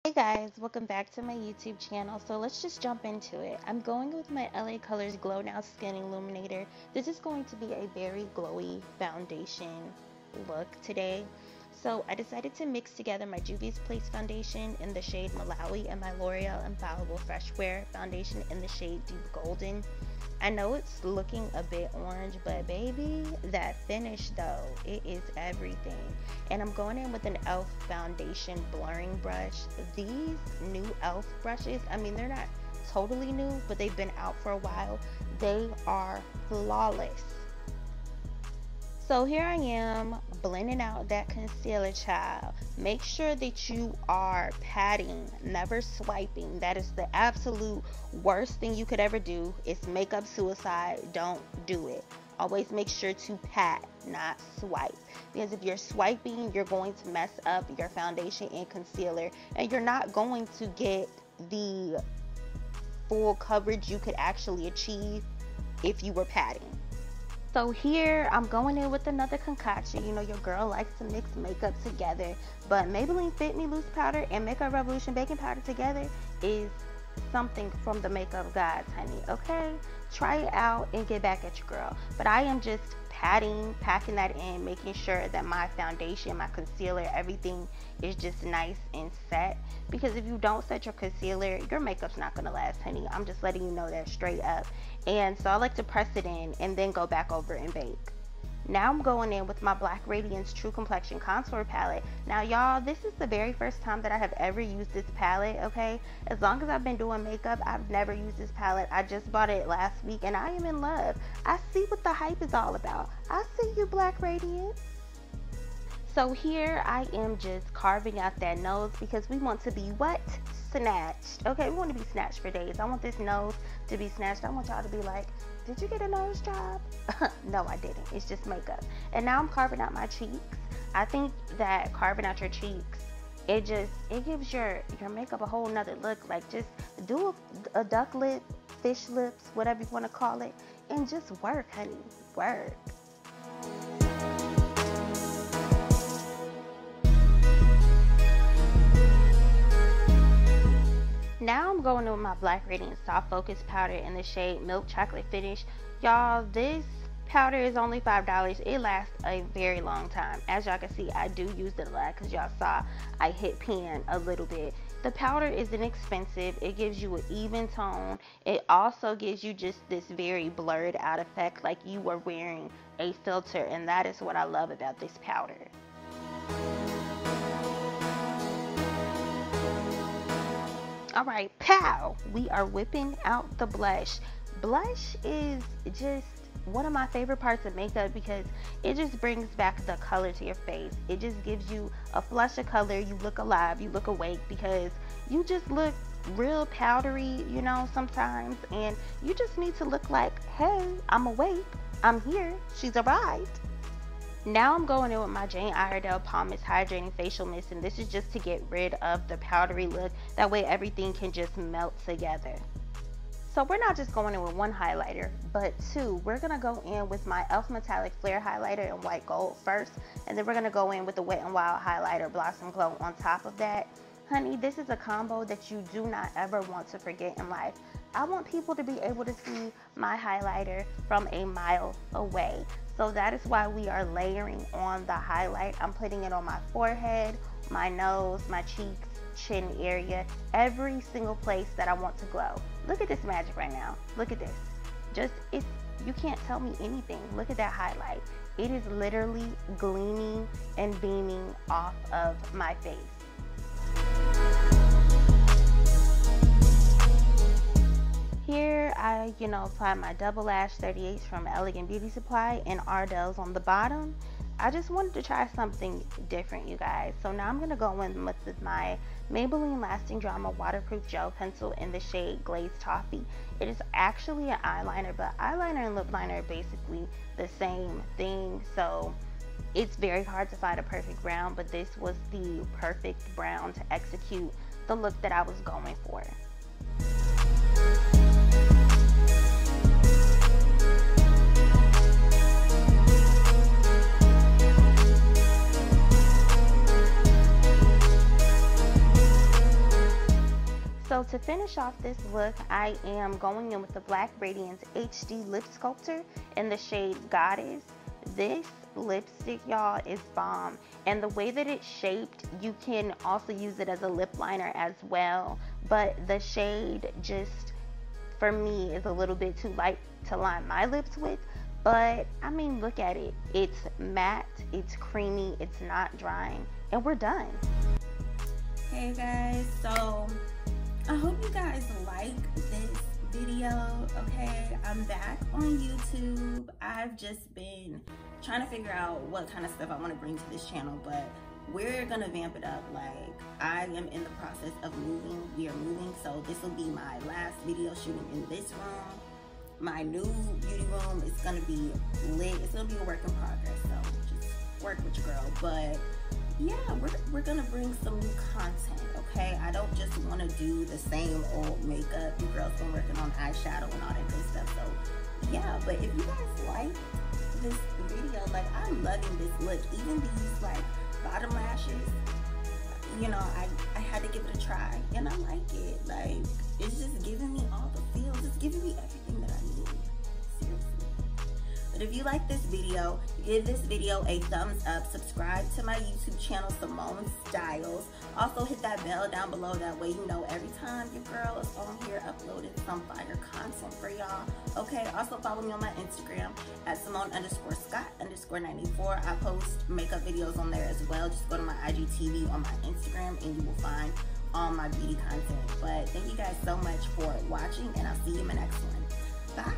Hey guys, welcome back to my YouTube channel. So let's just jump into it. I'm going with my LA Colors Glow Now Skin Illuminator. This is going to be a very glowy foundation look today. So I decided to mix together my Juvia's Place foundation in the shade Malawi and my L'Oreal Infallible Fresh Wear foundation in the shade Deep Golden. I know it's looking a bit orange, but baby, that finish though, it is everything. And I'm going in with an e.l.f. foundation blurring brush. These new e.l.f. brushes, I mean, they're not totally new, but they've been out for a while. They are flawless. So here I am blending out that concealer, child. Make sure that you are patting, never swiping. That is the absolute worst thing you could ever do. It's makeup suicide. Don't do it. Always make sure to pat, not swipe. Because if you're swiping, you're going to mess up your foundation and concealer. And you're not going to get the full coverage you could actually achieve if you were patting. So here I'm going in with another concoction. You know your girl likes to mix makeup together, but Maybelline Fit Me Loose Powder and Makeup Revolution Baking Powder together is something from the makeup gods, honey. Okay, try it out and get back at your girl. But I am just packing that in, making sure that my foundation, my concealer, everything is just nice and set. Because if you don't set your concealer, your makeup's not gonna last, honey. I'm just letting you know that straight up. And so I like to press it in and then go back over and bake. Now I'm going in with my Black Radiance True Complexion Contour Palette. Now y'all, this is the very first time that I have ever used this palette, okay? As long as I've been doing makeup, I've never used this palette. I just bought it last week and I am in love. I see what the hype is all about. I see you, Black Radiance. So here I am just carving out that nose because we want to be what? Snatched. Okay, we want to be snatched for days. I want this nose to be snatched. I want y'all to be like, did you get a nose job? No, I didn't. It's just makeup. And now I'm carving out my cheeks. I think that carving out your cheeks, it gives your makeup a whole nother look. Like just do a duck lip, fish lips, whatever you want to call it, and just work, honey. Work. Now I'm going in with my Black Radiance Soft Focus Powder in the shade Milk Chocolate Finish. Y'all, this powder is only $5. It lasts a very long time. As y'all can see, I do use it a lot because y'all saw I hit pan a little bit. The powder is inexpensive. It gives you an even tone. It also gives you just this very blurred out effect like you were wearing a filter, and that is what I love about this powder. All right, pow, we are whipping out the blush. Blush is just one of my favorite parts of makeup because it just brings back the color to your face. It just gives you a flush of color. You look alive, you look awake because you just look real powdery, you know, sometimes, and you just need to look like, hey, I'm awake, I'm here, she's arrived. Now I'm going in with my Jane Iredale POMMISST Hydrating Facial Mist, and this is just to get rid of the powdery look. That way everything can just melt together. So we're not just going in with one highlighter, but two. We're going to go in with my e.l.f. Metallic Flare Highlighter in White Gold first, and then we're going to go in with the Wet n Wild Highlighter Blossom Glow on top of that. Honey, this is a combo that you do not ever want to forget in life. I want people to be able to see my highlighter from a mile away. So that is why we are layering on the highlight. I'm putting it on my forehead, my nose, my cheeks, chin area, every single place that I want to glow. Look at this magic right now. Look at this. You can't tell me anything. Look at that highlight. It is literally gleaming and beaming off of my face. Here I, apply my Double Lash 38s from Elegant Beauty Supply and Ardell's on the bottom. I just wanted to try something different, you guys. So now I'm going to go in with my Maybelline Lasting Drama Waterproof Gel Pencil in the shade Glazed Toffee. It is actually an eyeliner, but eyeliner and lip liner are basically the same thing. So it's very hard to find a perfect brown, but this was the perfect brown to execute the look that I was going for. So to finish off this look, I am going in with the Black Radiance HD Lip Sculptor in the shade Goddess. This lipstick, y'all, is bomb. And the way that it's shaped, you can also use it as a lip liner as well. But the shade just, for me, is a little bit too light to line my lips with. But, I mean, look at it. It's matte, it's creamy, it's not drying, and we're done. Hey guys, so I hope you guys like this video, okay? I'm back on YouTube. I've just been trying to figure out what kind of stuff I want to bring to this channel, but we're gonna vamp it up. Like, I am in the process of moving. We are moving, so this will be my last video shooting in this room. My new beauty room is gonna be lit. It's gonna be a work in progress, so just work with your girl. But yeah, we're gonna bring some new content, okay? I don't just want to do the same old makeup. Your girl's been working on eyeshadow and all that good stuff. So yeah, but if you guys like this video, like, I'm loving this look. Even these like bottom lashes, you know, I had to give it a try, and I like it. Like, it's just giving me all the feels. It's giving me everything that I need. Seriously. But if you like this video, give this video a thumbs up. Subscribe to my YouTube channel, Symone Stylez. Also hit that bell down below. That way you know every time your girl is on here uploading some fire content for y'all. Okay, also follow me on my Instagram at Simone_Scott_94. I post makeup videos on there as well. Just go to my IGTV on my Instagram and you will find all my beauty content. But thank you guys so much for watching, and I'll see you in my next one. Bye.